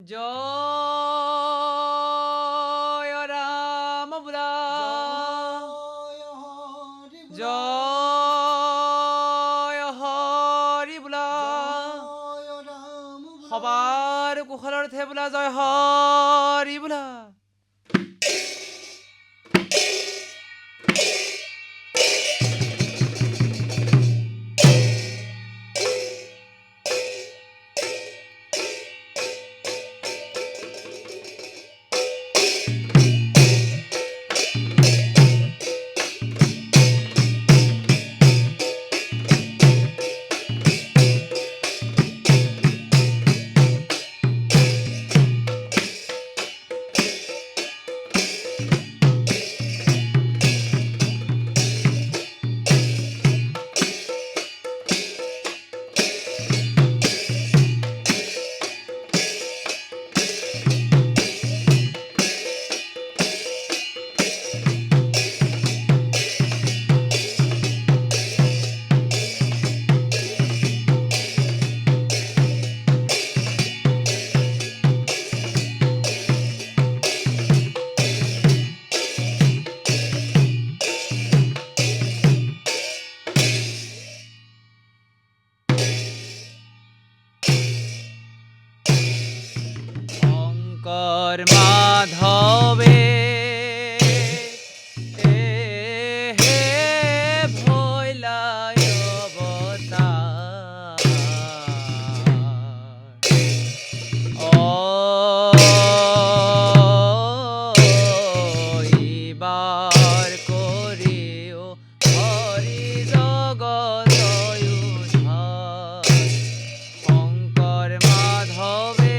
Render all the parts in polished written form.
জয় ৰাম বুলা জয় হৰি বুলা সবাৰ কুশলাৰ্থে বোলা জয় হৰি বোলা। শঙ্কৰ মাধৱে হে ভৈলাই অৱতাৰ ইবাৰ কৰিও হৰি জগত উদ্ধাৰ। শঙ্কৰ মাধৱে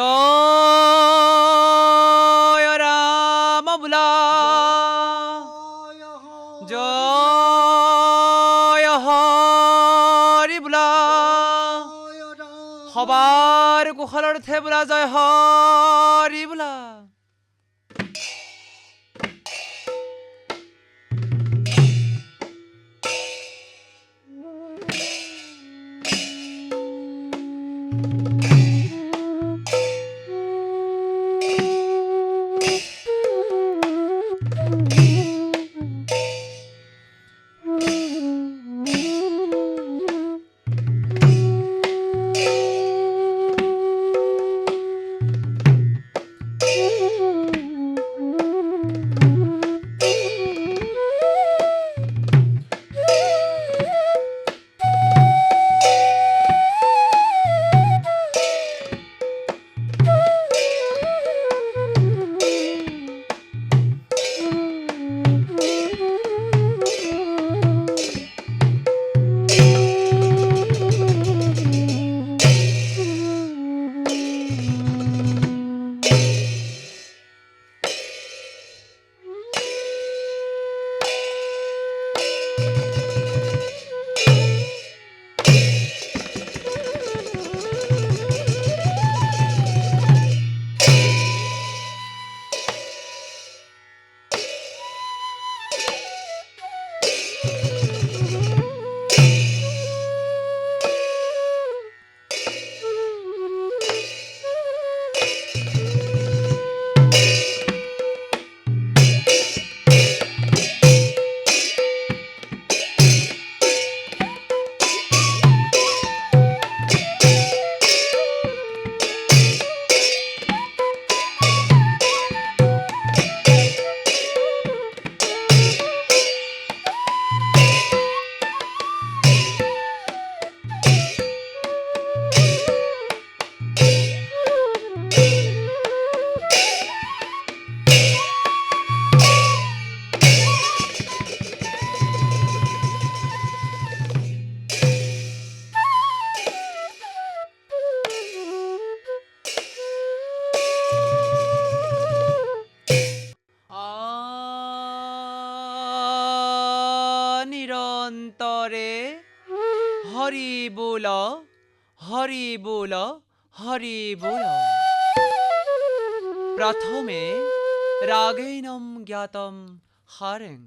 জয় ৰাম বুলা জয় হৰি বুলা সবাৰ কুশলাৰ্থে বোলা জয় হৰি বোলা। হরি বল হরি বল হরি বল। প্রথমে রাগেণম জ্ঞাতম হরেং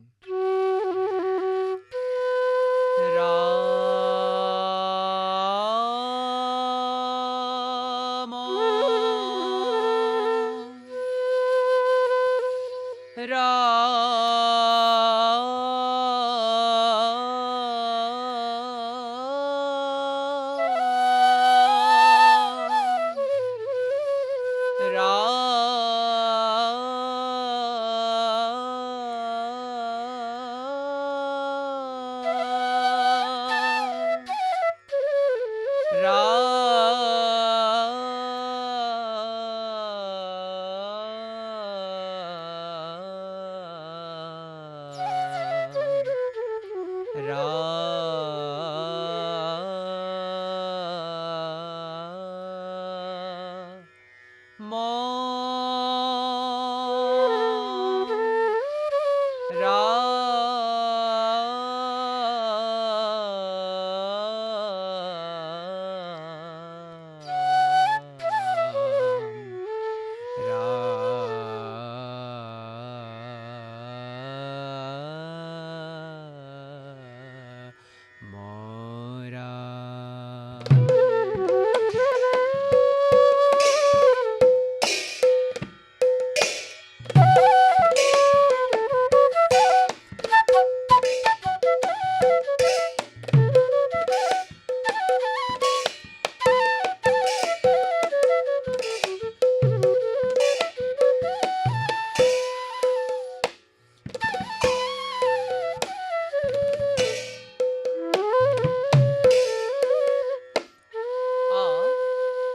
রাম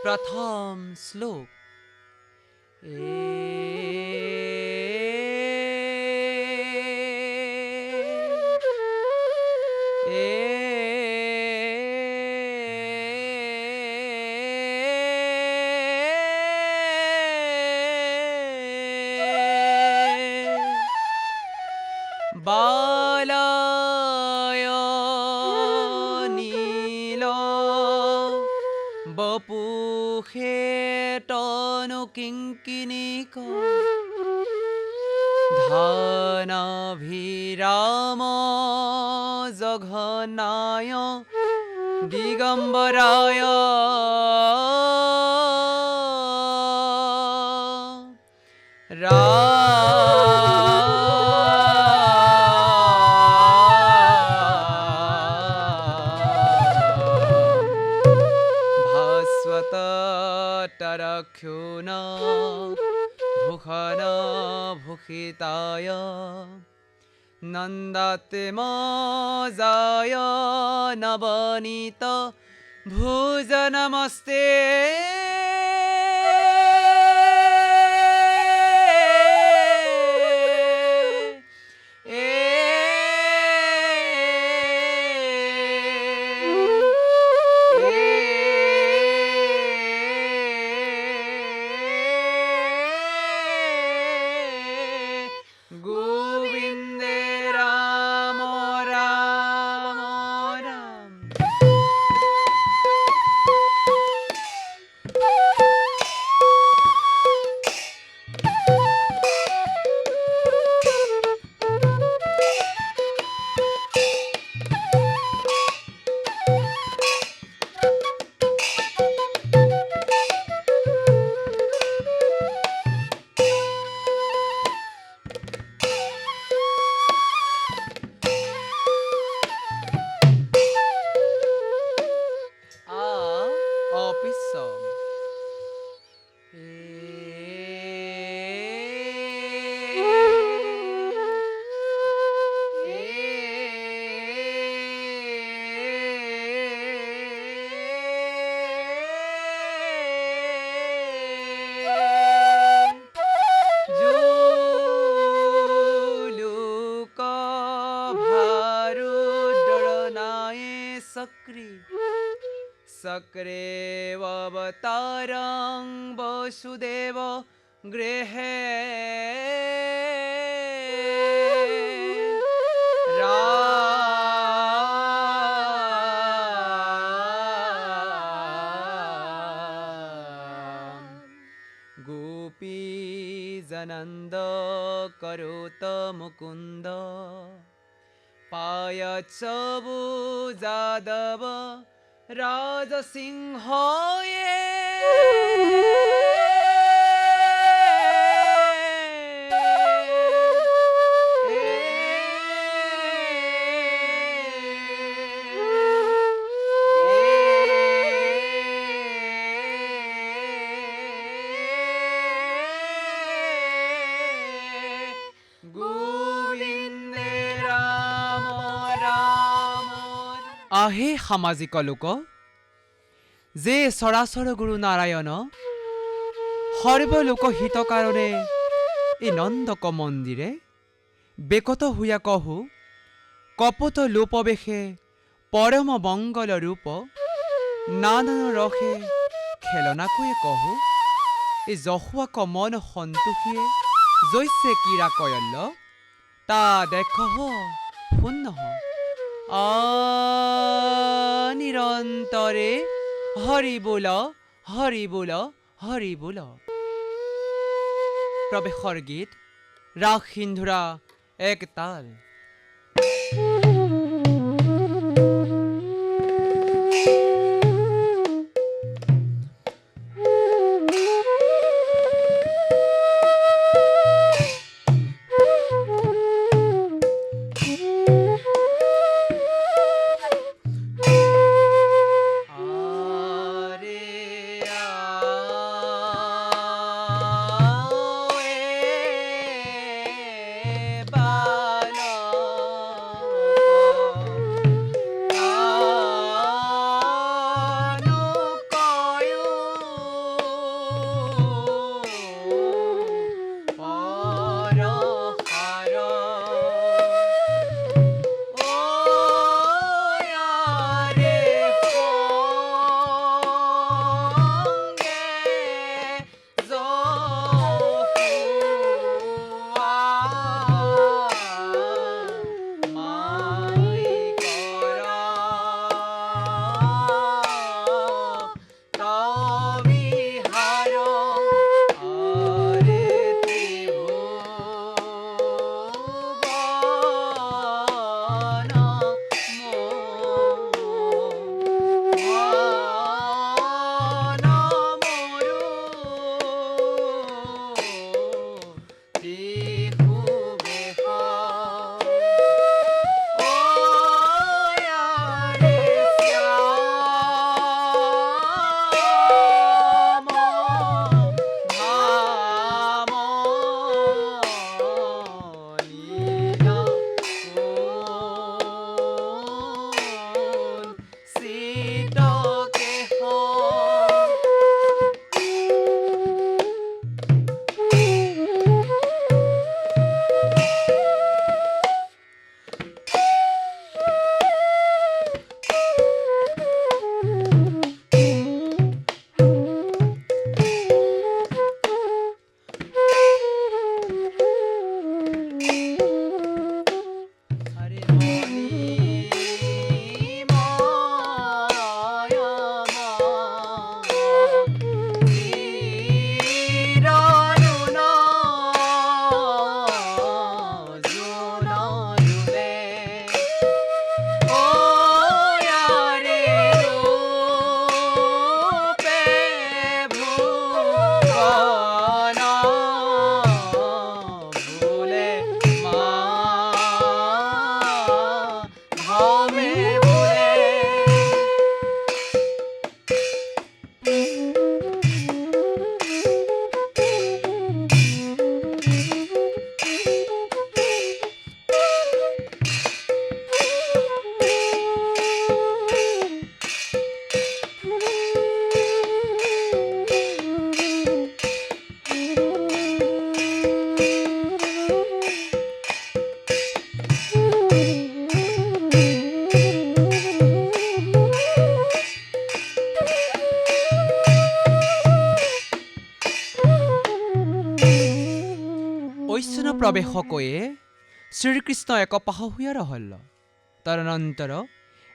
प्रथम श्लोक बालाय नील बपुषे तनु किङ्किणिक धनाभिराम जघनाय दिगम्बराय भास्वतटरक्षुण भुखन भुखिताय नन्दात्मजाय नवनीत भुज नमस्ते गोविन्दे Ram Ram Ram. Song. Juluka bharudharanaye sakri सक्रेवतारं Vasudev गृहे আনন্দ কৰোত মুকুন্দ পায়ৎসবু যাদৱ ৰাজসিংহয়ে আহে সামাজিক লোক যে চৰাচৰ গুৰু নাৰায়ণ সৰ্বলোক হিত কাৰণে এই নন্দক মন্দিৰে বেকত হুয়া কহু কপট লোপবেশে পৰম মংগল ৰূপ নানান ৰসে খেলনাকৈয়ে কহু এই যশুৱাক মন সন্তোষীয়ে জৈছে কিৰা কয়ল্য তা দেখ শুন নিৰন্তৰে হৰি বোল হৰি বোল হৰি বোল। প্ৰৱেশৰ গীত ৰাস সিন্ধুৰা এক তাল। প্ৰৱেশকয়ে শ্ৰীকৃষ্ণ এক পাহহুয়া ৰহল্য তদনন্তৰ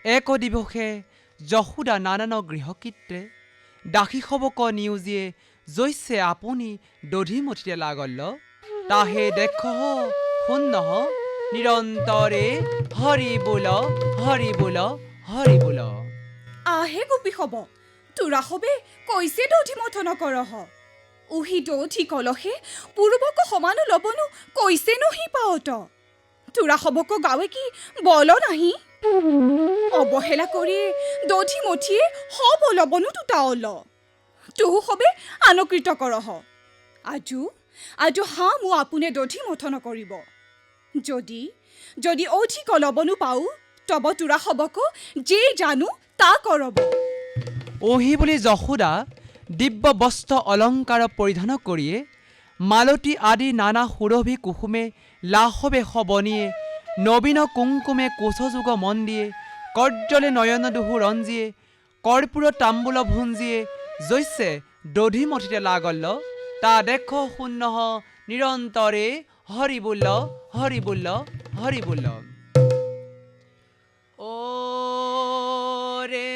এক দিৱসে যশোদা নানান গৃহকীত্ৰে দাসী সবক নিয়োজিয়ে জৈছে আপুনি দধি মঠিতে লাগল্য তাহে দেখ শুন নিৰন্তৰে হৰি বোল হৰি বোল হৰি বোল। আহে গোপী হব তোৰা হবে কৈছে দধি মথন কৰহ উহি দধি কলহে পূৰ্বক সমানো লবনো কৈছে নহি পাৱত তোৰা হবক গাৱে কি বল নাহি অৱহেলা কৰি দধি মঠিয়ে হব লবনো তোতা অল তোহু হবে আনকৃত কৰহ আজু হা মো আপোনে দধি মথন কৰিব যদি অধিক লবনো পাও তব তোৰা হবক যে জানো তা কৰব। ওহি বুলি যশোদা দিব্য বস্ত্ৰ অলংকাৰ পৰিধান কৰিয়ে মালতী আদি নানা সুৰভি কুসুমে লাহবে সবনিয়ে নবীন কুংকুমে কোচযুগ মন্দিয়ে কৰ্জলে নয়ন দুহু ৰঞ্জিয়ে কৰ্পূৰ তাম্বুল ভুঞ্জিয়ে জৈছে দধি মঠিতে লাগল তা দেখ শূন্য নিৰন্তৰে হৰি বোল হৰি বোল হৰি বোল। ও ৰে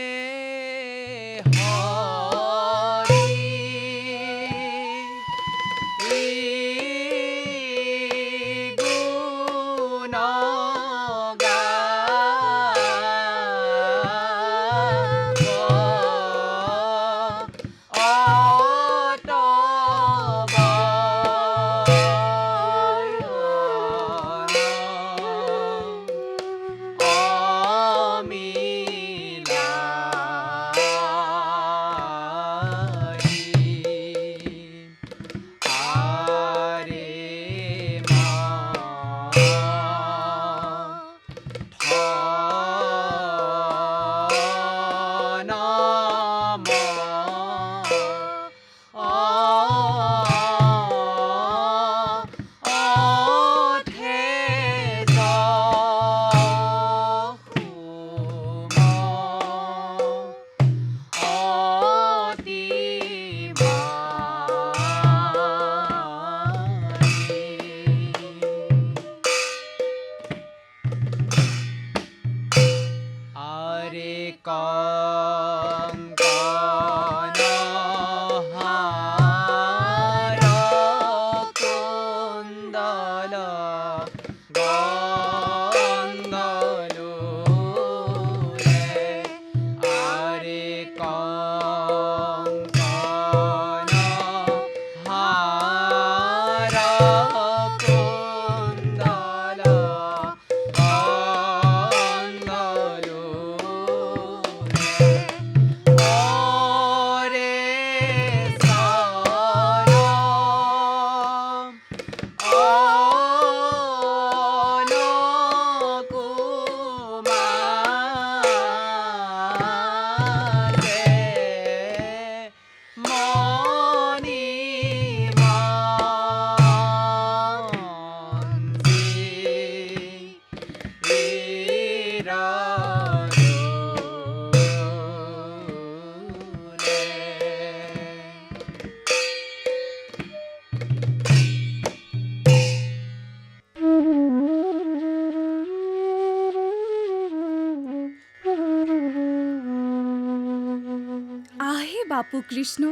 বাপু কৃষ্ণ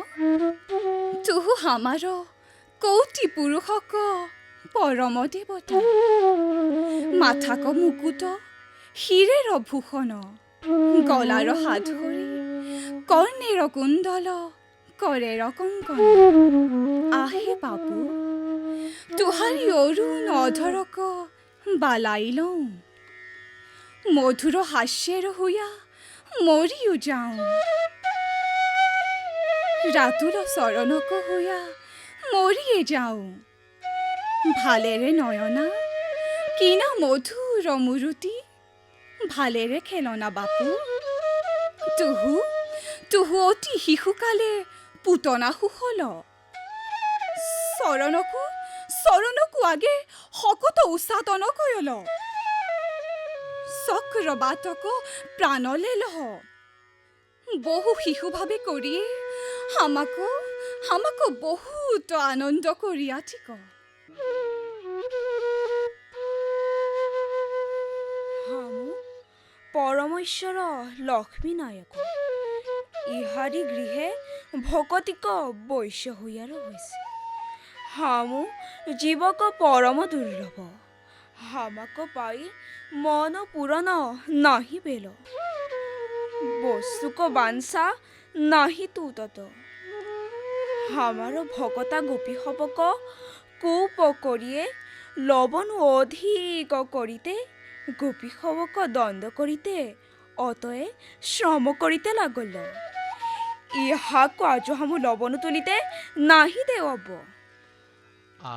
তুহু হামাৰ কৌটি পুৰুষক পৰম দেৱতা মাথাক মুকুট হীৰেৰ ভূষণ গলাৰ হাতখৰি কৰ্ণেৰ কুণ্ডল কৰেৰ কংকন আহে বাপু তুহাৰি অৰুণ অধৰক বালাই লওঁ মধুৰ হাস্যেৰ হুয়া মৰিও যাওঁ ৰাতুল চৰণক হুয়া মৰিয়ে যাওঁ ভালেৰে নয়না কিনা মধুৰ মুৰুতি ভালেৰে খেলনা বাপু তুহু অতি শিশুকালে পুতনা সুহল চৰণকু আগে শকত উচাতন কয়ল চক্ৰবাতক প্ৰাণলে লহ বহু শিশুভাৱে কৰিয়ে আমাক বহুত আনন্দ কৰিয়া ঠিক হামু পৰমেশ্বৰ লক্ষ্মী নায়ক ইহাৰি গৃহে ভকতিক বৈশ্য হৈয়াৰ হৈছে হামু জীবক পরম দুর্লভ, হামাক পাই মন পূরণ নাহি বেল। বস্তুক বাঞ্ছা নাহি তু তত, হামার ভকতা গোপী হবক কূপ করিয়ে লবণ অধিক করিতে, গোপী হবক দ্বন্দ্ব করিতে, অতএ শ্রম করিতে লাগল। ইহাকু আজ হামু লবণ তুলিতে নাহি দেওয়াব।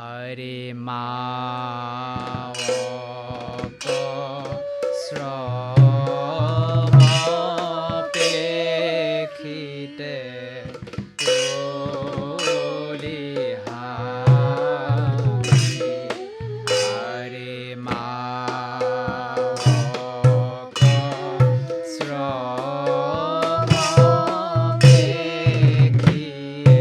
আরে মাওক শ্রম পেখিতে তুলিহামি। আরে মাওক শ্রম পেখিয়ে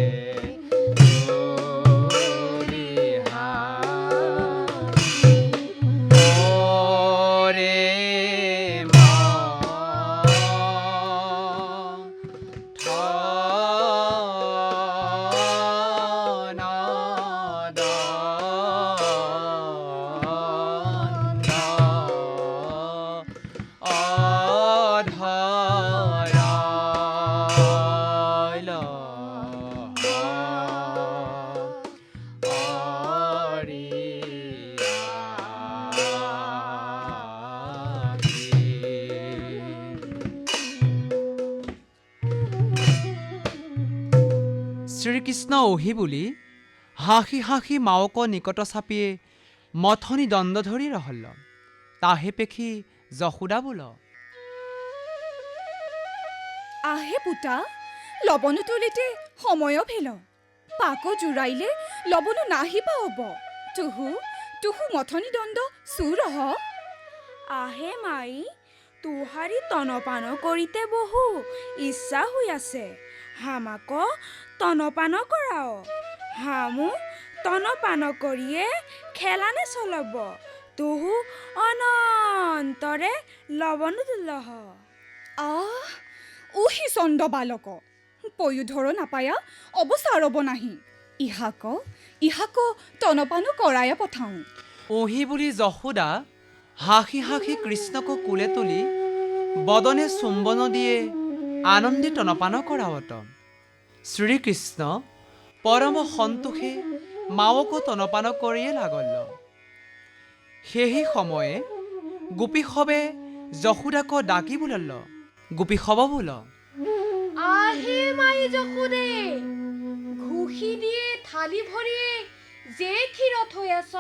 শ্ৰীকৃষ্ণ অহি বুলি হাঁহি হাঁহি মাওক নিকট চাপিয়ে মথনি দণ্ড ধৰি ৰহল। তাহে পেখি যশোদা বোল, আহে পুতা, লবণ তুলিতে সময় ভেল। পাক জোৰাইলে লবণ নাহি পাব। তুহু তুহু মথনি দণ্ড চুৰহ। আহে মাই, তুহাৰি তনপান কৰিতে বহু ইচ্ছা হই আছে, হামাক তনপান কৰাও। হামু তনপান কৰিয়ে খেলানে চলাব, তুহু অনন্তৰে লবণ তুলহ। আহ, উহি চন্দ বালক, পয়োধৰ নাপায়া অৱচাৰব নাহি। ইহাক তনপান কৰায়ে পঠাওঁ। অহি বুলি যশোদা হাঁহি হাঁহি কৃষ্ণক কোলে তুলি বদনে চুম্বন দিয়ে আনন্দে তনপান কৰাৱত। শ্ৰীকৃষ্ণ পৰম সন্তোষে মাওক তনপান কৰিয়ে লাগল। সেই সময়ে গোপীসৱে যশোদাক ডাকি বোলল, গোপীসৱ বোল, আহে মাই যশোদে, ঘুষি দিয়ে থালি ভৰিয়ে যে ক্ষীৰ থৈ আছ,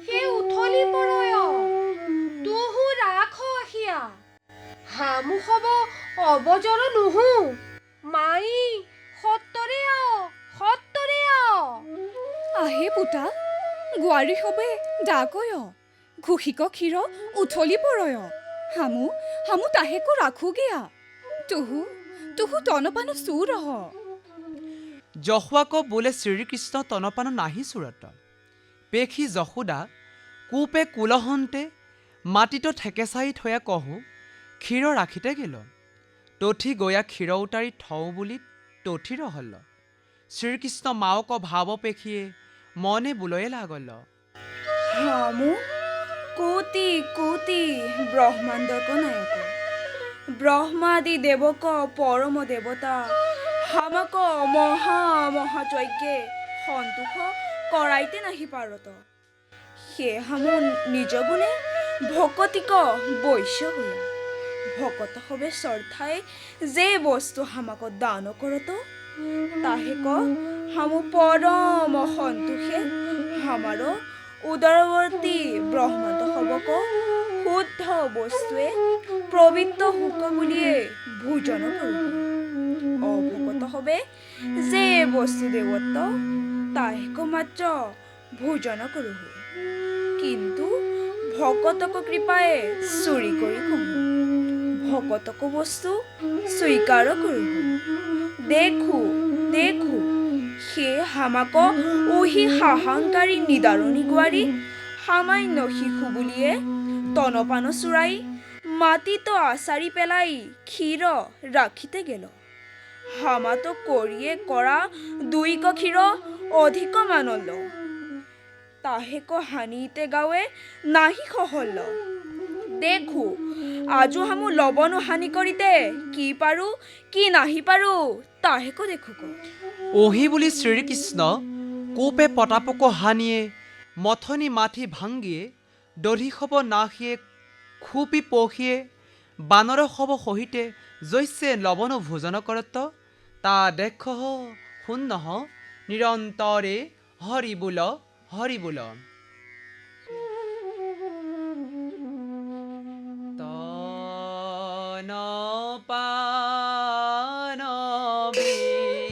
সেই উঠলি পৰয়। তুহু ৰাখ আহিয়া, হামু হব অবজৰ নুহু। মাই সত্তৰে আও, সত্তৰে আও। আহে পুতা, গোৱাৰী সবে ডাকয়, ঘুষিক ক্ষীৰ উঠলি পৰয়। হামু তাহেকো ৰাখোগেয়া। তুহু তনপান চুৰহ। যশোৱাক বোলে শ্ৰীকৃষ্ণ তনপান নাহি চুৰত। পেখি যশোদা কোপে কুলহন্তে মাটিত ঠেকেচাই থৈয়া কহো ক্ষীৰ ৰাখিতে গেল। তথি গয়া ক্ষীৰ উতাৰি থওঁ বুলি তথি ৰহল। শ্ৰীকৃষ্ণ মাওক ভাৱ পেখিয়ে মনে বোলয়ে লাগল, হামু কোটি কোটি ব্ৰহ্মাণ্ডক নায়ক, ব্ৰহ্মাদি দেবক পৰম দেবতা, হামাক মহা মহাযজ্ঞে সন্তোষ কৰাইতে নাহি পাৰত। সে হামু নিজ গুণে ভকতিক বৈশ্য হইয়া, ভকত হবে শ্ৰদ্ধাই যে বস্তু হামাক দান কৰত, তাহেক হামু পৰম সন্তোষে হামাৰ উদৰৱৰ্তী ব্ৰহ্মাণ্ড হবক শুদ্ধ বস্তুৱে পবিত্ৰ হুক বুলিয়ে ভোজন কৰিব। অভকত হবে যে বস্তু দেৱত্ব, তাহেক মাত্ৰ ভোজন কৰোঁ। কিন্তু ভকতক কৃপায়ে চুৰি কৰি কহো, ভকতক বস্তু স্বীকাৰ কৰোঁ। দেখো দেখো, সে হামাক উহি হাহাংকাৰী নিদাৰণী গোৱাৰী সামান্য শিশু বুলিয়ে তনপান চুৰাই মাটিত আচাৰি পেলাই ক্ষীৰ ৰাখিতে গেল। হামাতো কৰিয়ে কৰা দুইক ক্ষীৰ ଅଧିକମାନଲ ତାହେକ ହାନିତେ ଗାୱେ ନାହିଁ ଖହଲ ଦେଖୁ ଆଜୁ ହାମୁ ଲବଣୁ ହାନି କରିତେ কি পাৰো কি নাহি পাৰো তাহেক দেখুক ওহি বুলি শ্ৰীকৃষ্ণ কোপে পতাপক হানিয়ে মথনি মাথি ভাঙ্গিয়ে দধি খব নাহিয়ে খুপি পহিয়ে বানৰ খব সহিতে জৈছে লবণ ভোজন কৰত তা দেখ শূন্য নিৰন্তৰে হৰি বোল হৰি বোল তন পান বিনে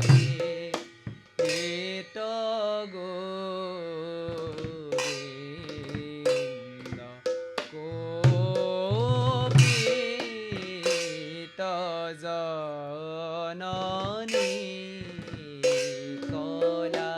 ৰহিত গোবিন্দ কোপিত জননী কলা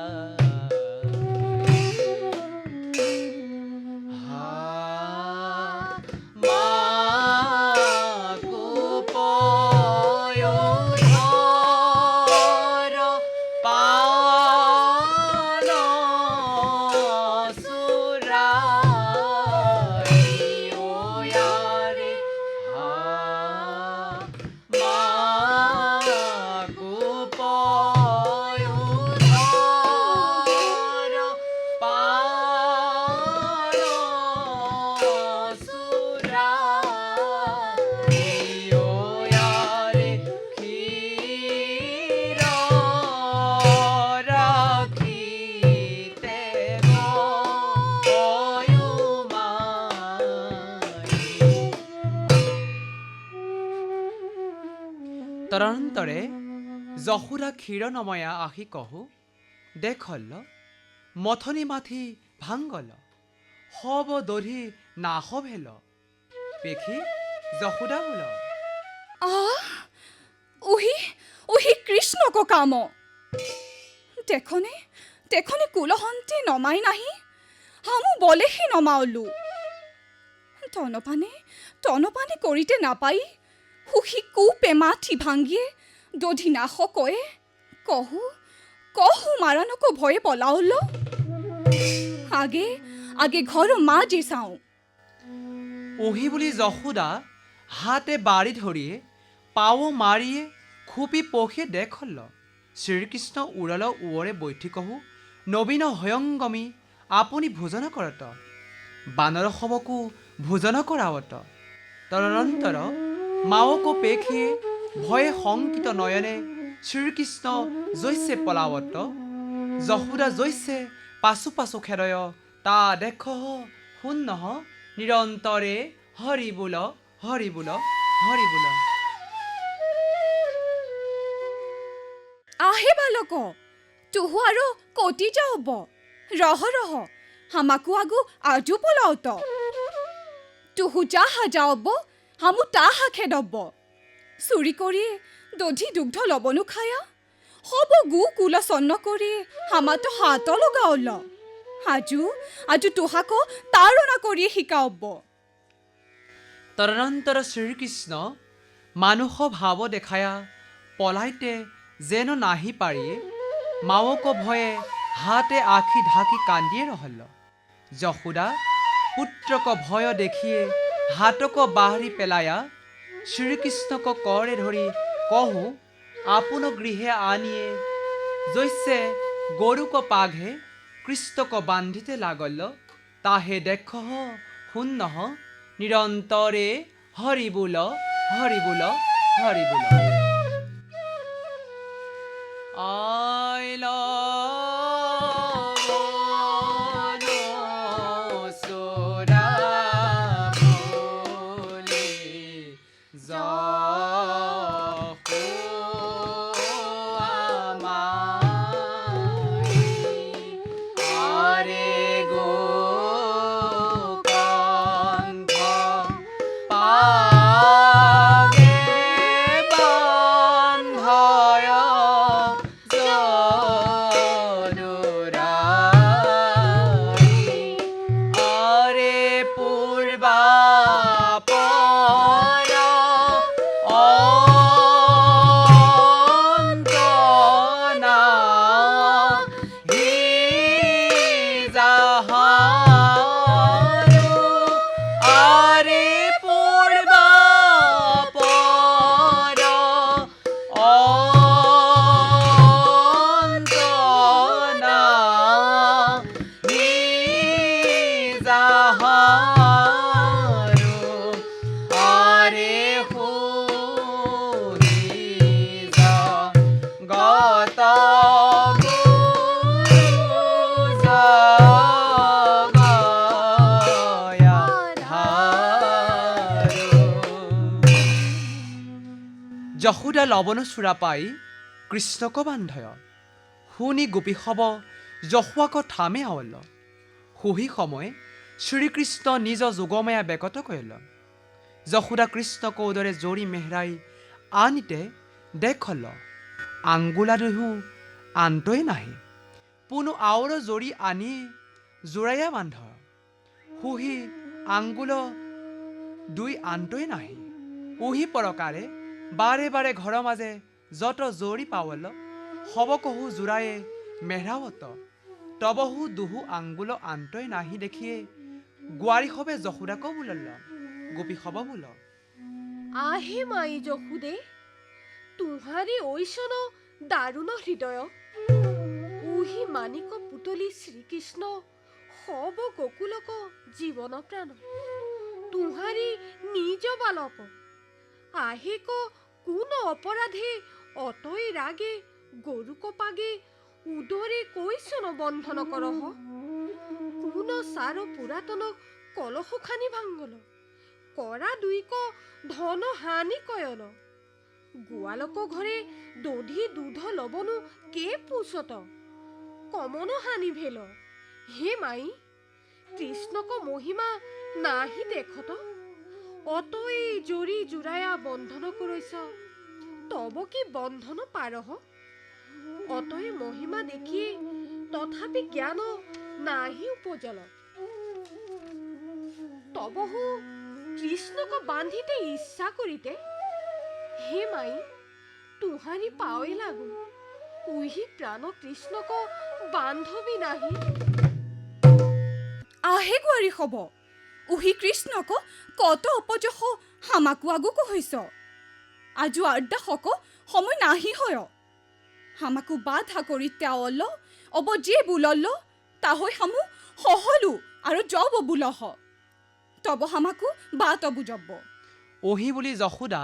তদন্তৰে যশোদা ক্ষীৰ নময়া আহি কহু দেখল মথনি মাথি ভাঙ্গল হব দধি নাহভেল পেখি যশোদা বোল ওহি ওহি কৃষ্ণক কাম তেখনে তেখনে কুলহন্তে নমাই নাহি হামু বলেহি নমাওলু তনপানে কৰিতে নাপাই সুখী কোপে মাথি ভাঙ্গিয়ে দধি নাশ কয়ে কহু মারানক ভয়ে পলাওল আগে আগে ঘর মা যে চাওঁ ওহি বুলি যশোদা হাতে বাড়ি ধৰিয়ে পাও মাৰিয়ে খুপি পহিয়ে দেখল শ্ৰীকৃষ্ণ উৰল ওৱৰে বৈঠি কহু নবীন হয়ংগমী আপুনি ভোজন কৰত বানৰ শবকো ভোজন কৰাৱত তদনন্তৰ মাওকো পেখিয়ে ভয়ে শংকিত নয়নে শ্ৰীকৃষ্ণ জৈছে পলাৱত যশোদা জৈছে পাছু পাছু খেদয় তা দেখ শূন্য নিৰন্তৰে হৰি বোল হৰি বোল হৰি বোল আহে বালক তুহু আৰু কতি যাওব ৰহ হামাকো আগু আজু পলাওত তুহু যাহা যাওব হামু তাহা খেদব চুৰি কৰি দধি দুগ্ধ লবণো খায়া হব গু কুল চন্ন কৰি হামাতো হাত লগাওল আজু তুহাক তাৰণা কৰি শিকাওব তদনন্তৰ শ্ৰীকৃষ্ণ মানুহ ভাৱ দেখায়া পলাইতে যেন নাহি পাৰিয়ে মাওক ভয়ে হাতে আখি ঢাকি কান্দিয়ে ৰহল যশোদা পুত্ৰক ভয় দেখিয়ে হাতক বাহৰি পেলায়া শ্ৰীকৃষ্ণক কৰে ধৰি কহু আপোন গৃহে আনিয়ে জৈছে গৰুক পাঘে কৃষ্ণক বান্ধিতে লাগল তাহে দেখ শূন্য নিৰন্তৰে হৰি বোল হৰি বোল হৰি বোল আইল যশোদা লবণ চূড়া পাই কৃষ্ণক বান্ধয় শুনি গোপী হব যশোৱাক থামে আৱল সুহি সময় শ্ৰীকৃষ্ণ নিজ যোগমায়া বেকত কৰিল যশোদা কৃষ্ণক উদৰে জৰি মেহৰাই আনিতে দেখল আংগুলা দুহু আনতই নাহি পুনু আওৰ জৰি আনি জোৰায়া বান্ধ সুহি আংগুল দুই আনতই নাহি উহি পৰকাৰে বাৰে বাৰে ঘৰৰ মাজে যত জৰি পাৱল হবকহু জোৰায়ে মেহৰাৱত তবহু দুহু আংগুল আনতই নাহি দেখিয়ে গোৱাৰী সবে যশোদাক বোলল গোপী হব বোল আহে মাই যশোদে তুহারি ঐশন দারুণ হৃদয় উহি মানিক পুতলি শ্রীকৃষ্ণ হব গোকুলক জীবন প্রাণ তুহারি নিজ বালক আহিক কোন অপরাধে অতই রাগে গরুক পাগে উদরে কৈশন বন্ধন করহ কোন সার পুরাতন কলহ খানি ভাঙ্গল করা দুইক ধন হানি কয়ল গোয়ালক ঘরে দধি দুধ লবণু কে পুষত কমন হানি ভেল হে মাই কৃষ্ণক মহিমা নাহি দেখত অতই জরি জুরায়া বন্ধন করৈছ তব কি বন্ধন পারহ অতই মহিমা দেখিয়ে তথাপি জ্ঞান নাহি উপজল তবহু কৃষ্ণক বান্ধিতে ইচ্ছা করিতে হে মাই তুহারি পাওয়ে লাগু উহি প্রাণ কৃষ্ণক বান্ধবী নাহি আহে গোৱাৰী হব উহি কৃষ্ণক কত অপযশ হামাকু আগুকো হৈছ আজু আৰ্দা হক সময় নাহি হয় হামাকু বাধা কৰি তেওল অব যে বুলল তাহৈ হামু সহলু আৰু জব বুলহ তব হামাকু বাত বুজব ওহি বুলি যশোদা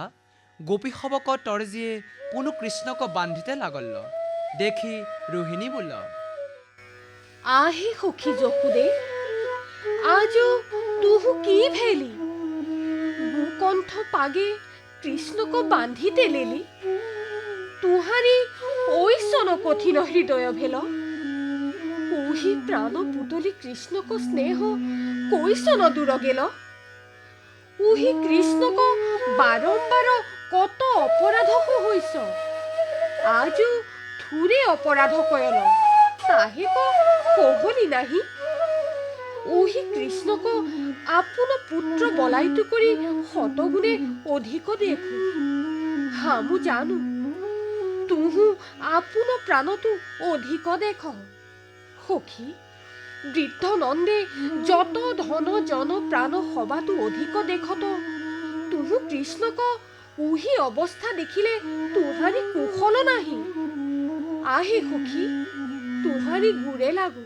গোপী সবক তৰজিয়ে পুনু কৃষ্ণক বান্ধিতে লাগল দেখি ৰোহিণী বোল আহে সখী যশোদে আজো তুহু কি ভেলি গুকণ্ঠ পাগে কৃষ্ণক বান্ধিতে লেলি তুহারি ঐশন কঠিন হৃদয় ভেল উহি প্রাণ পুতলি কৃষ্ণক স্নেহ কৈশন দূর গেল উহি কৃষ্ণক বারম্বার কত অপরাধ হইছ আজু থুরে অপরাধ কয়ল তাহেক কহলি নাহি উহি কৃষ্ণক আপন পুত্র বলাইতু কৰি শতগুণে অধিক দেখু হামু জানু তুহু আপন প্রাণতু অধিক দেখ সখী বৃদ্ধ নন্দে যত ধন জন প্রাণ হবাতু অধিক দেখত তুহু কৃষ্ণক উহি অবস্থা দেখিলে তুহারি কুশল নাহি আহে সখী তুহারি গুৰে লাগু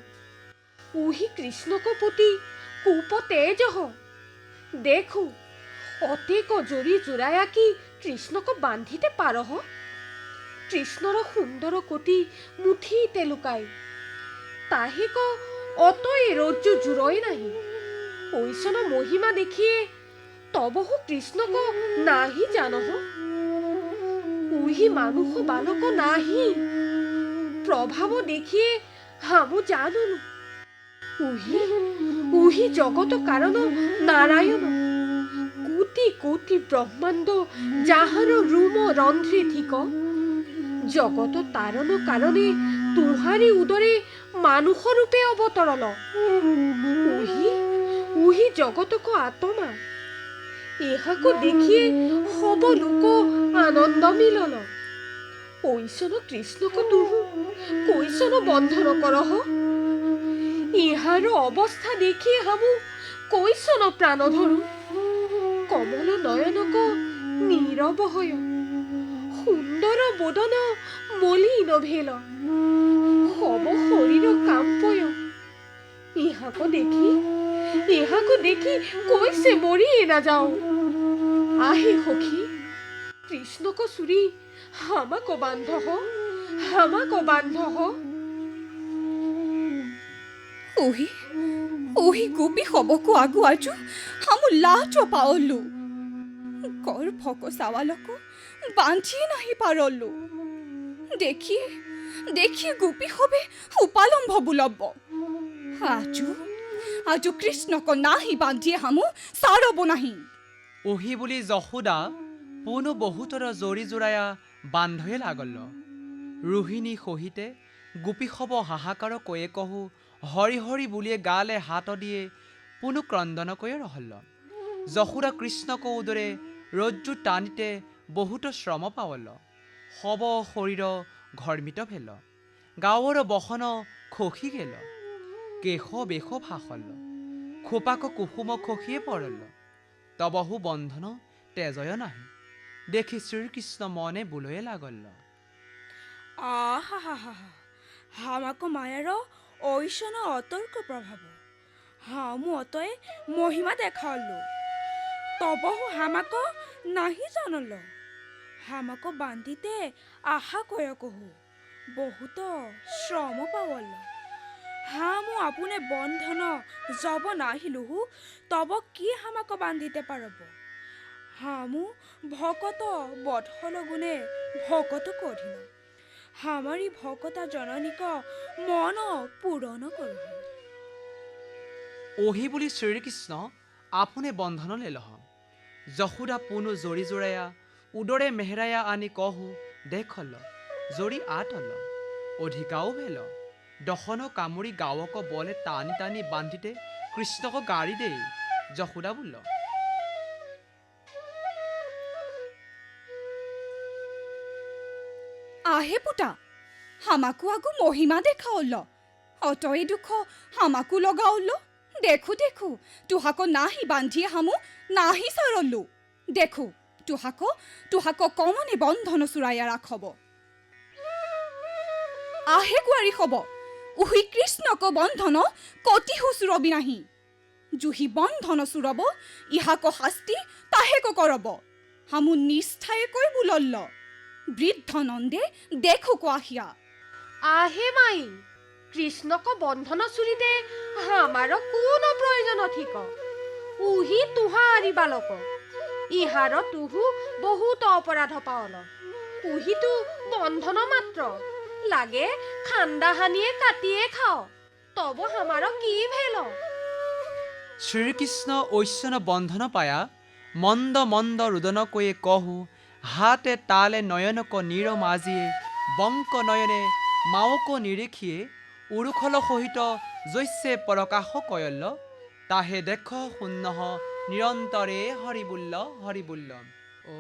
উহি কৃষ্ণক পুতি কূপ তেজ দেখু অতেক জৰি জোৰায়া কি কৃষ্ণক বান্ধিতে পাৰহ কৃষ্ণৰ সুন্দৰ কটি মুঠিতে লুকাই তাহেক অতই ৰজ্জু জুৰই নাহি ঐশন মহিমা দেখিয়ে তবহু কৃষ্ণক নাহি জানহ উহি মানুষ বালক নাহি প্রভাব দেখিয়ে হামু জানুন উহি জগত কারণ নারায়ণ কোটি কোটি ব্রহ্মাণ্ড যাহার রূম রন্ধ্রে থিক জগত তারণ কারণে তুহারি উদরে মানুষ রূপে অবতরল উহি জগতক আত্মা এহাকু দেখিয়ে হব লোক আনন্দ মিলল ঐশন কৃষ্ণক তুহু কৈশন বন্ধন করহ ইহার অবস্থা দেখিয়ে হামু কৈশন প্রাণ ধরু কমল নয়নক নীরব হয় সুন্দর বদন মলিন ভেল হব শরীর কাম্পয় ইহাকু দেখি কৈছে মরিয়ে না যাও আহে সখী কৃষ্ণক চুরি হামাক বান্ধ ওহি গোপী হবকু আগু আজু হামু লাজ পাওলু কর ভক চাৱালকো বান্ধিয়ে নাহি পাৰলো দেখিয়ে দেখিয়ে গোপী হবে উপালম্ভ বুলব্ব আজু কৃষ্ণক নাহি বান্ধিয়ে হামু চাৰব নাহি ওহি বুলি যশোদা পুনু বহুতৰ জৰি জোৰায়া বান্ধয়ে লাগল ৰোহিণী সহিতে গোপীসৱ হাহাকাৰ কয়ে কহু হৰি হৰি বুলিয়ে গালে হাত দিয়ে পুনু ক্ৰন্দন কয়ে ৰহল যশোদা কৃষ্ণক উদৰে ৰজ্জু টানিতে বহুত শ্ৰম পাৱল সব শৰীৰ ঘৰ্মিত ভেল গাঁৱৰ বসন খহি গেল কেশ বেশ ভাষল খোপাক কুসুম খহিয়ে পৰল তবহু বন্ধন তেজয় নাহি দেখি শ্ৰীকৃষ্ণ মনে বুলয়ে লাগল আহা হামাকো মায়ার ঐশন অতর্ক প্রভাব হামু অতয়ে মহিমা দেখালো তবহু হামাকো নাহি জানল হামাকো বান্ধিতে আশা কয় কহু বহুত শ্রম পাওয়াল হামু আপুনে বন্ধন যব নাহিলুহু তব কি হামাকো বান্ধিতে পারব হামু ভকত বৎসল গুণে ভকত করিল হামারি ভকতা জননীক মন পূৰণ কৰো ওহি বুলি শ্ৰীকৃষ্ণ আপোনে বন্ধন লেলহ যশোদা পুনু জৰি জোৰায়া উদৰে মেহেৰায়া আনি কহু দেখল জৰি আটল অধিকাও ভেল দশন কামুৰি গাঁৱক বলে টানি টানি বান্ধিতে কৃষ্ণক গাড়ী দেই যশোদা বোল আহে পুতা হামাকো আগু মহিমা দেখাওল অতয়ে দুখ হামাকো লগাওল দেখো দেখো তুহাকো নাহি বান্ধিয়ে হামু নাহি চাৰলো দেখো তুহাকো কমনে বন্ধন চুৰাইয়া ৰাখব আহে গোৱাৰী হব উহি কৃষ্ণক বন্ধন কতিহু চুৰবি নাহি জুহি বন্ধন চুৰব ইহাকো শাস্তি তাহেকো কৰব হামু নিষ্ঠায়ে কৈ বুলল্ল বৃদ্ধ নন্দে দেখো কোয়াহিয়া আহে মাই কৃষ্ণক বন্ধন চুরিতে আমার কোন প্রয়োজন থিক উহি তুহা আরি বালক ইহার তুহু বহুত অপরাধ পাওল উহিতু বন্ধন মাত্র লাগে খান্দা হানিয়ে কাটিয়ে খাও তব আমার কি ভেল শ্ৰীকৃষ্ণ ঐশ্বন বন্ধন পায়া মন্দ মন্দ ৰুদন কৈয়ে কহু হাতে তালে নয়নক নীৰ মাজিয়ে বংক নয়নে মাওক নিৰীক্ষিয়ে উৰুখল সহিত জৈছে পৰকাশ কয়ল্ল তাহে দেখ শূন্য নিৰন্তৰে হৰিবুল্ল ও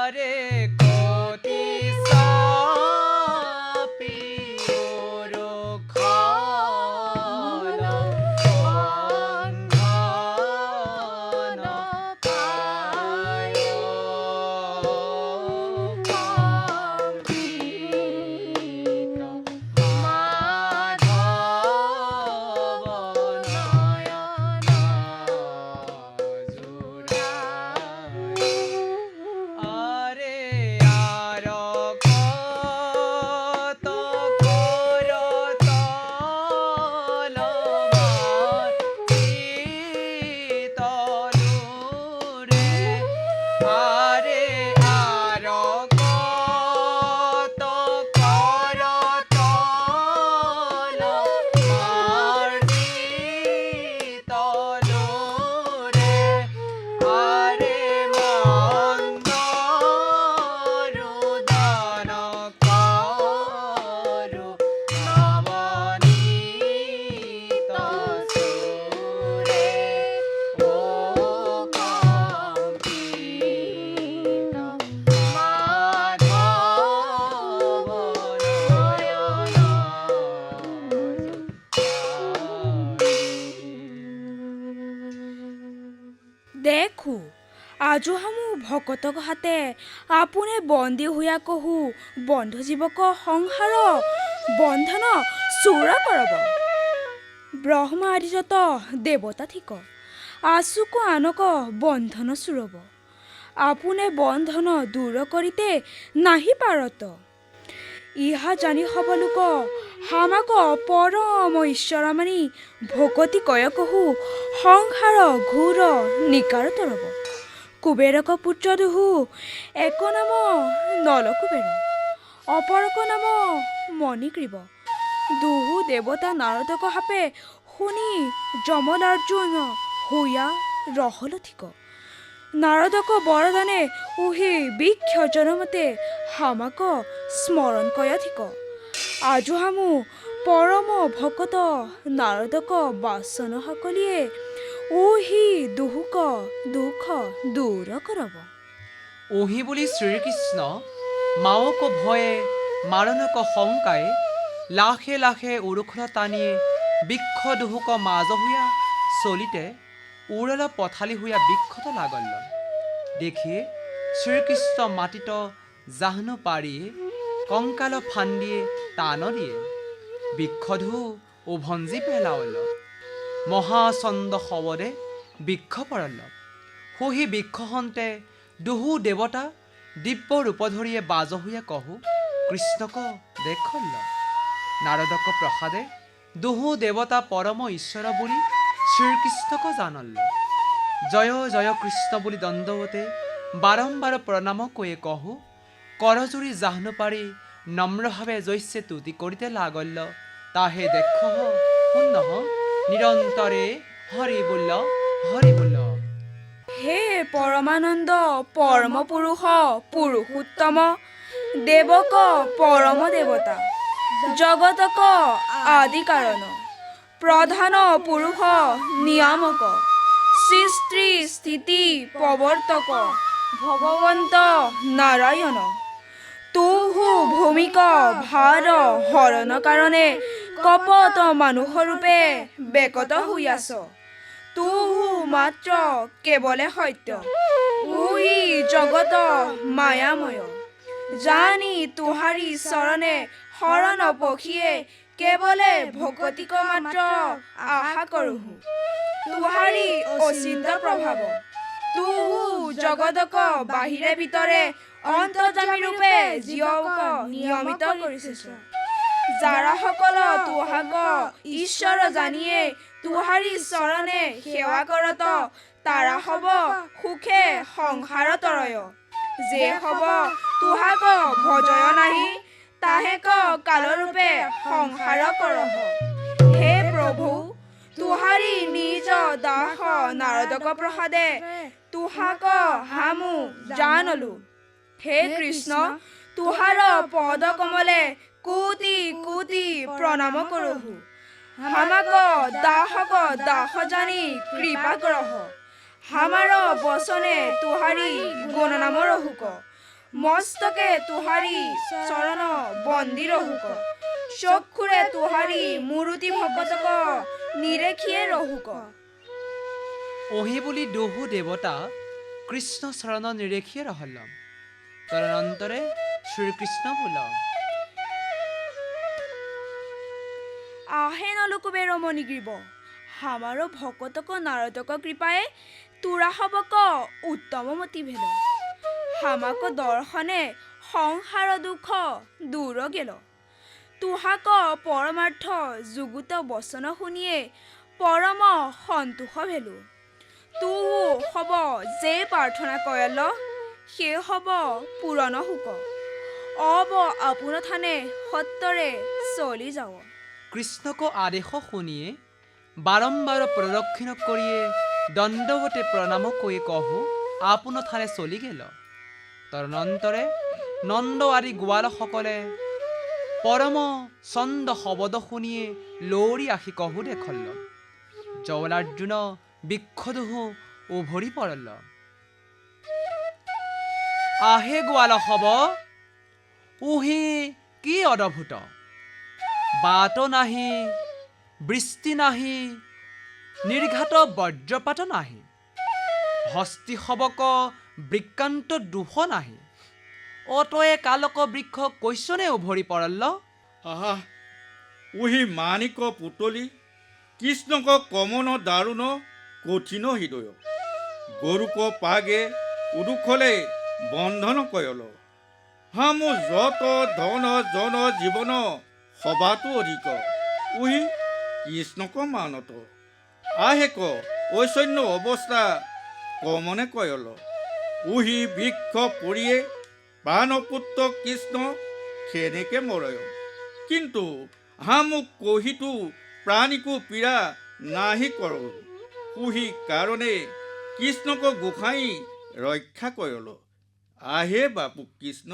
আৰে আজোহামু ভকতক হাতে আপোনে বন্দী হুয়া কহু বন্ধ জীৱক সংসাৰ বন্ধন চূৰা কৰব। ব্ৰহ্মা আদিযত দেৱতা থিক আচুক আনক বন্ধন চুৰব। আপোনে বন্ধন দূৰ কৰিতে নাহি পাৰত। ইহা জানি হব লোক হামাক পৰম ঈশ্বৰ মানি ভকতি কয় কহু সংসাৰ ঘূৰ নিকাৰ তৰব। কুবেৰক পুত্ৰ দুহু এক নাম নল কুবেৰ অপৰক নাম মণিগ্ৰীৱ। দুহু দেৱতা নাৰদক সাপে শুনি যমলাৰ্জুন হুয়া ৰহল থিক। নাৰদক বৰদানে উহি বৃক্ষ জনমতে হামাক স্মৰণ কয় থিক। আজোহামু পৰম ভকত নাৰদক বাচন সকলিয়ে উহি দুহুক দুখ দূৰ কৰব। ওহি বুলি শ্ৰীকৃষ্ণ মাওক ভয়ে মাৰণক শংকায়ে লাখে লাখে উৰুখল টানিয়ে বৃক্ষ দুহুক মাজ হুয়া চলিতে উৰল পথালি হুয়া বৃক্ষত লাগল। দেখি শ্ৰীকৃষ্ণ মাটিত জাহ্নু পাৰিয়ে কংকাল ফান্দিয়ে টান দিয়ে বৃক্ষধু উভঞ্জি পেলাৱল। মহাচন্দ শৱদে বৃক্ষ পৰল। সুহি বৃক্ষহন্তে দুহু দেৱতা দিব্য ৰূপ ধৰিয়ে বাজ হুয়া কহু কৃষ্ণক দেখল। নাৰদক প্ৰসাদে দুহু দেৱতা পৰম ঈশ্বৰ বুলি শ্ৰীকৃষ্ণক জানল। জয় জয় কৃষ্ণ বুলি দণ্ডৱতে বাৰম্বাৰ প্ৰণাম কৈয়ে কহু কৰজুৰি জাহ্নু পাৰি নম্ৰভাৱে জৈছে তুতি কৰিতে লাগল। তাহে দেখ শুনহ নিৰন্তৰে হৰি বোল হৰি বোল। হে পৰমানন্দ পৰম পুৰুষ পুৰুষোত্তম দেৱক পৰম দেৱতা জগতক আদি কাৰণ প্ৰধান পুৰুষ নিয়ামক সৃষ্টি স্থিতি প্ৰৱৰ্তক ভগৱন্ত নাৰায়ণ। তুহু ভূমিক ভাৰ হৰণ কাৰণে কপট মানুহ ৰূপে বেকত হুয়াছ। তুহু মাত্ৰ কেৱলে সত্য উই জগত মায়াময়। জানি তুহাৰী চৰণে শৰণ পখিয়ে কেৱলে ভকতিক মাত্ৰ আশা কৰোহু। তুহাৰী অচিন্ত প্ৰভাৱ তুহু জগতক বাহিৰে ভিতৰে অন্তৰ্যামী ৰূপে জীৱক নিয়মিত কৰিছিছ। যাৰা সকল তুহাক ঈশ্বৰ জানিয়ে তুহাৰী চৰণে সেৱা কৰত তাৰা হব সুখে সংসাৰ তৰয়। যে হব তুহাক ভজয় নাহি তাহেক কালৰূপে সংসাৰ কৰহ। হে প্ৰভু তুহাৰী নিজ দাস নাৰদক প্ৰসাদে তুহাক হামু জানলো। হে কৃষ্ণ তুহাৰ পদ কমলে কোটি কোটি প্ৰণাম কৰোহু। হামাক দাসক দাস জানি কৃপা কৰহ। হামাৰ বচনে তুহাৰী গুণনাম ৰহুক। মস্তকে তুহাৰী চৰণ বন্দী ৰহুক। চক্ষুৰে তুহাৰী মূৰুতি ভকতক নিৰেখিয়ে ৰহুক। ওহি বুলি দুহু দেৱতা কৃষ্ণ চৰণ নিৰেখিয়ে ৰহল। তদনন্তৰে শ্ৰীকৃষ্ণ বোল আহে নলকুবেৰ মণিগ্ৰীৱ। হামাৰ ভকতক নাৰদক কৃপায়ে তুৰা হবক উত্তম মতি ভেল। হামাক দৰ্শনে সংসাৰ দুখ দূৰ গেল। তুহাক পৰমাৰ্থ যুগুত বচন শুনিয়ে পৰম সন্তোষ ভেলো। তুহু হব যে প্ৰাৰ্থনা কয়ল সে হব পূৰণ সুক। অব আপোন থানে সত্তৰে চলি যাও। কৃষ্ণক আদেশ শুনিয়ে বাৰম্বাৰ প্ৰদক্ষিণ কৰিয়ে দণ্ডৱতে প্ৰণাম কৰি কহু আপোন থানে চলি গেল। তদনন্তৰে নন্দ আদি গোৱালসকলে পৰম চন্দ শবদ শুনিয়ে লৌৰি আহি কহু দেখল। জৱলাৰ্জুন বৃক্ষদুহু উভৰি পৰল। আহে গোৱাল হব উহি কি অদ্ভুত। বাট নাহি বৃষ্টি নাহি নিৰ্ঘাত বজ্ৰপাত নাহি। হস্তি সবক বৃক্কান্ত দুখ নাহি অতয়ে কালক বৃক্ষ কৈশনে উভৰি পৰল্ল আহা উহি মানিক পুতলি কৃষ্ণক কমন দাৰুণ কঠিন হৃদয় গৰুক পাগে উদুখলে বন্ধন কয়ল হামু যত ধন জন জীৱন সবাতো অধিক উহি কৃষ্ণক মানত আহেক ঐশ্বন্য অৱস্থা কমনে কয়ল উহি বৃক্ষ পৰিয়ে প্ৰাণপুত্ৰ কৃষ্ণ সেনেকে মৰয় কিন্তু হামুক কহিতো প্ৰাণীকো পীড়া নাহি কৰ উহি কাৰণে কৃষ্ণক গোসাঁই ৰক্ষা কয়ল আহে বাপু কৃষ্ণ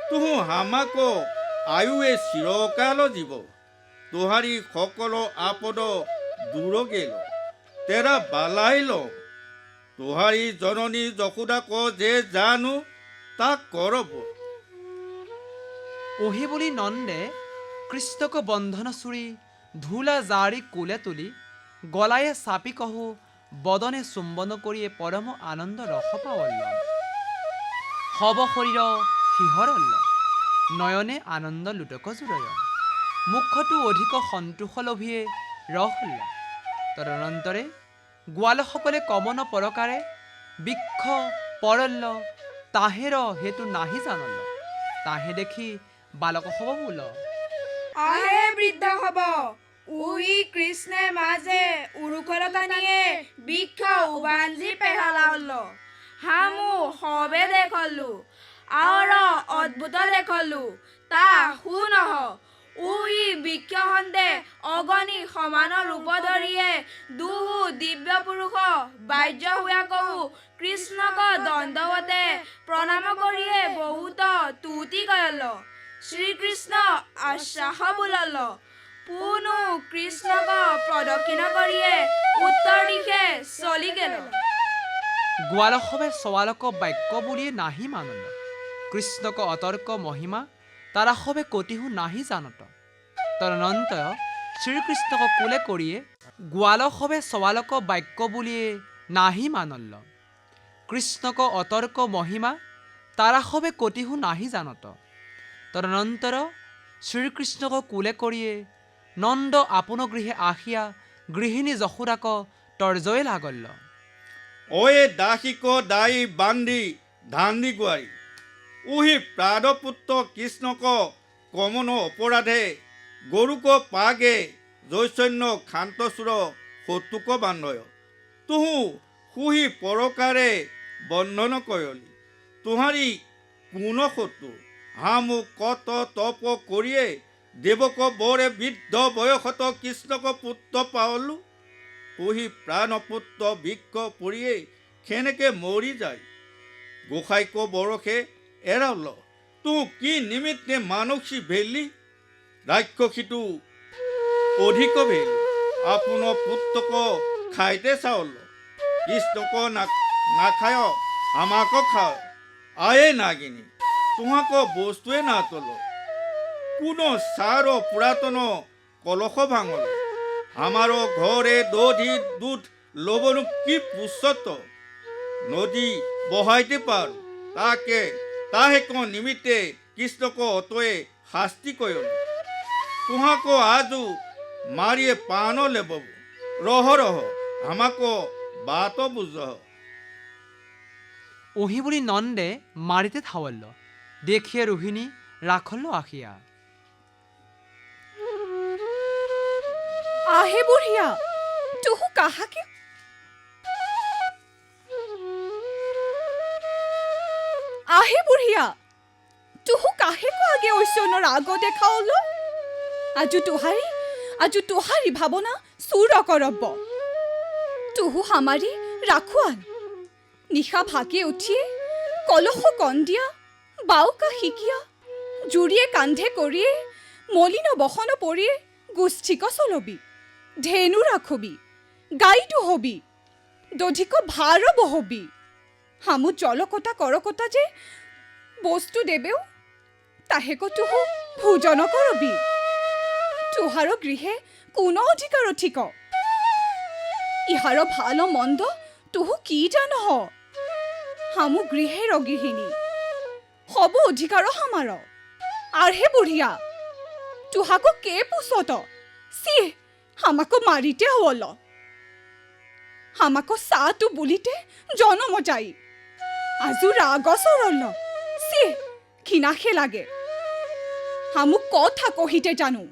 তুহু হামাক আয়ুৱে চিৰকাল জীৱ তোহাৰি সকল আপদ দূৰ গেল তেৰা বালাইল তোহাৰি জননী যশোদাক যে জানো তাক কৰব ওহি বুলি নন্দে কৃষ্ণক বন্ধন চুৰি ধূলা জাৰি কোলে তুলি গলায়ে চাপি কহু বদনে চুম্বন কৰিয়ে পৰম আনন্দ ৰস পাৱল্ল হব শৰীৰ শিহৰল্ল নয়নে আনন্দ লুটক জুৰয় মুখতো অধিক সন্তোষ লভিয়ে ৰসল্ল তদনন্তৰে গোৱালসকলে কমন পৰকাৰে বৃক্ষ পৰল্ল তাহেৰ হেতু নাহি জানল তাহে দেখি বালক হব বোল আহে বৃদ্ধ হব উই কৃষ্ণে মাঝে উৰুকলতা নিয়ে বৃক্ষ উবাঞ্জি পেহালাউল হামু হবে দেখলু আৰ অদ্ভুত দেখলু তা শুনহ উই বৃক্ষ খণ্ডে অগণি সমান ৰূপ ধৰিয়ে দুহু দিব্য পুৰুষ বাহ্য হোৱা কহু কৃষ্ণক দণ্ডৱতে প্ৰণাম কৰিয়ে বহুত তুতি কয়ল শ্ৰীকৃষ্ণ আশ্বাস বোলল পুনু কৃষ্ণক প্ৰদক্ষিণ কৰিয়ে উত্তৰ দিশে চলি গেল গোৱালসবে চৱালক বাক্য বুলিয়ে নাহি মানল কৃষ্ণক অতৰ্ক মহিমা তাৰা সবে কতিহু নাহি জানত তদনন্তৰ শ্ৰীকৃষ্ণক কোলে কৰিয়ে গোৱালক সবে চৱালক বাক্য বুলিয়ে নাহি মানল্ল কৃষ্ণক অতৰ্ক মহিমা তাৰা সবে কতিহু নাহি জানত তদনন্তৰ শ্ৰীকৃষ্ণক কোলে কৰিয়ে নন্দ আপোন গৃহে আহিয়া গৃহিণী যশোদাক তৰ্জয়ে লাগল্ল অয়ে দাসীক দায়ী বান্ধি ধান্দি গোৱাৰী উহি প্ৰাণপুত্ৰ কৃষ্ণক কমন অপৰাধে গৰুক পাগে জৈচন্য খান্তচুৰ শত্ৰুক বান্ধয় তুহু সুহি পৰকাৰে বন্ধন কয়লি তোহাৰি কোন শত্ৰু হামু কত তপ কৰিয়ে দেৱক বৰে বৃদ্ধ বয়সত কৃষ্ণক পুত্ৰ পাৱলো সুহি প্ৰাণপুত্ৰ বৃক্ষ পৰিয়ে সেনেকে মৰি যায় গোসাঁইক বৰষে এৰাল তো কি নিমিত্তে মানসী ভেলি ৰাক্ষসীটো অধিক ভেলি আপোন পুত্ৰক খাইতে চাউল কৃষ্ণক নাখায় আমাক খায় আয়ে নাগিনী তোমাক বস্তুৱে নাতল কোনো সার পুরাতন কলহ ভাঙল আমার ঘরে দধি দুধ লবণ কি পুষত নদী বহাইতে পারো তাহে কোন নিমিত্তে কৃষ্ণক অতয়ে শাস্তি কয়ল তুহাক আজু মারিয়ে পান লেব রহ রহ আমাক বাত বুঝ ওহি বুলি নন্দে মাৰিতে থাৱল্ল দেখিয়ে ৰোহিণী ৰাখল্ল আখিয়া आहे बुढ़िया तुहू कहा के आहे बुढ़िया तुहू काहे को आगे ঐশ্বনৰ আগ দেখাওল আজু तुहारी भावना सुर करब तुहू हमारी राखुआल निशा भागे उठिए कलह कन्दिया बाउका शिकिया जुरिए कांधे करिए मलिन बहन परिए गोष्ठीक चलबी धेनु राखबी गाईटो हबी दधिक भार बहबी हामु जलकता करकता जे बस्तु देबेও ताहेक तुहु भोजन करबी तुहार गृहे कोन अधिकार ठीक इहार भाल मंद তুহু কি জান হামু গৃহে রগৃহিণী হব অধিকার হামার আর হে বুঢ়িয়া তুহাকো কে পুছত সি হামাকো মারিতে হল হামাকো সাতু বুলিতে জনম যাই আজু রাগ সরল সি ঘৃণাহে লাগে হামু কথা কহিতে জানো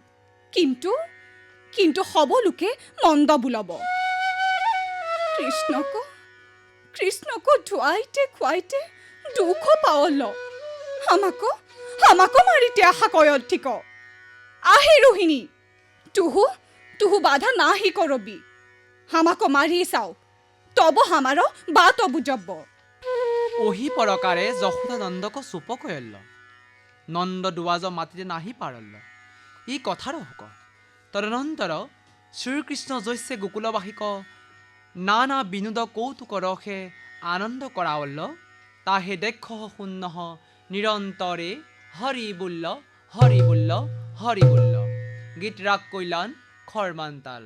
কিন্তু কিন্তু হব লোকে মন্দ বুলব কৃষ্ণকো ধুৱাইতে খুৱাইতে দুখ পাৱল হামাকো মাৰিতে আশা কয় অধিক আহে ৰোহিণী তুহু বাধা নাহি কৰবি হামাকো মাৰি চাও তব হামাৰ বাট বুজব ওহি পৰকাৰে যশোদা নন্দক চুপ কয়ল্ল নন্দ দুৱাজ মাতিতে নাহি পাৰল্ল ই কথাৰ হক তদনন্তৰ শ্ৰীকৃষ্ণ জৈছে গোকুলবাসীক নানা বিনোদ কৌতুক ৰসে আনন্দ কৰাৱল্ল তাহে দেখ শূন্য নিৰন্তৰে হৰি বুল্ল হৰি বুল্ল হৰি বুল্ল গীত ৰাগ কল্যাণ খৰমান্তাল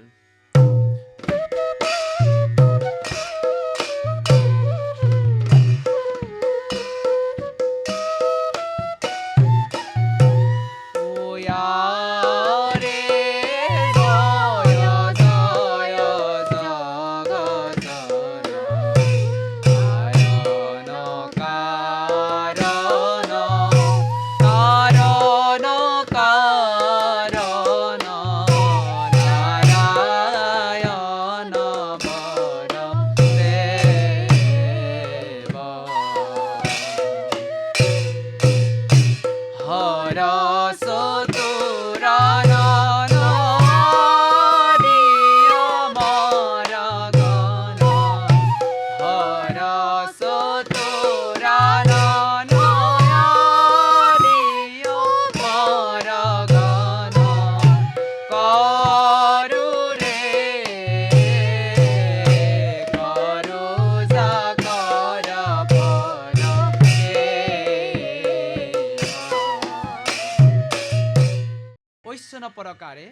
পৰকাৰে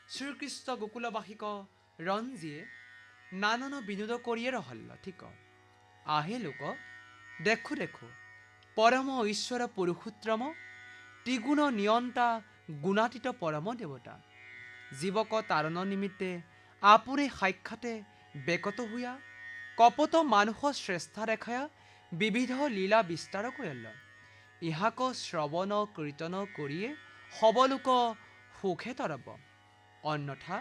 শ্ৰীকৃষ্ণ গোকুলবাসীক ৰঞ্জিয়ে নানান বিনোদ কৰিয়ে ৰহল্ল ঠিক আহে লোক দেখো দেখো পৰম ঈশ্বৰ পুৰুষোত্তম ত্ৰিগুণ নিয়ন্তা গুণাতীত পৰম দেৱতা জীৱক তাৰণ নিমিত্তে আপোনে সাক্ষাতে বেকত হুয়া কপট মানুহ শ্ৰেষ্ঠা দেখায়া বিবিধ লীলা বিস্তাৰ কৰিল ইহাক শ্ৰৱণ কীৰ্তন কৰিয়ে সবলোক সুখে তৰব অন্যথা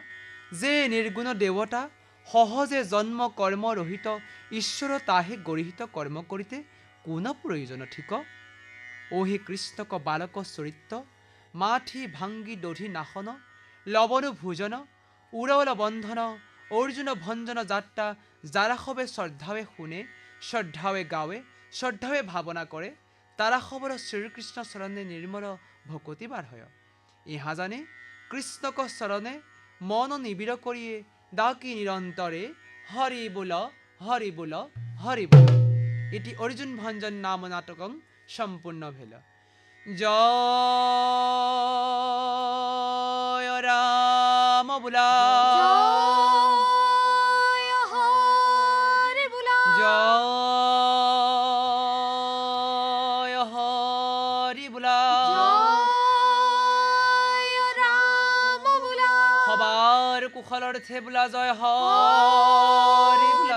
যে নিৰ্গুণ দেৱতা সহজে জন্ম কৰ্ম ৰহিত ঈশ্বৰ তাহে গৰিহিত কৰ্ম কৰিতে কোন প্ৰয়োজন ঠিক ওহি কৃষ্ণক বালক চৰিত্ৰ মাথি ভাংগি দধি নাশন লৱণু ভোজন উৰল বন্ধন অৰ্জুন ভঞ্জন যাত্ৰা যাৰা সবে শ্ৰদ্ধাৱে শুনে শ্ৰদ্ধাৱে গাৱে শ্ৰদ্ধাৱে ভাৱনা কৰে তাৰা খবৰ শ্ৰীকৃষ্ণ চৰণে নিৰ্মল ভকতি বাঢ়য় ইহা জানে কৃষ্ণক চৰণে মন নিবিড় কৰিয়ে ডাকি নিৰন্তৰে হৰি বোল হৰি বোল হৰি বোল এটি অৰ্জুন ভঞ্জন নাম নাটকং সম্পূৰ্ণ ভেল জয় ৰাম বোলা জয় হৰি বোলা সবাৰ কুশলৰ থে বোলা জয় হৰি বোলা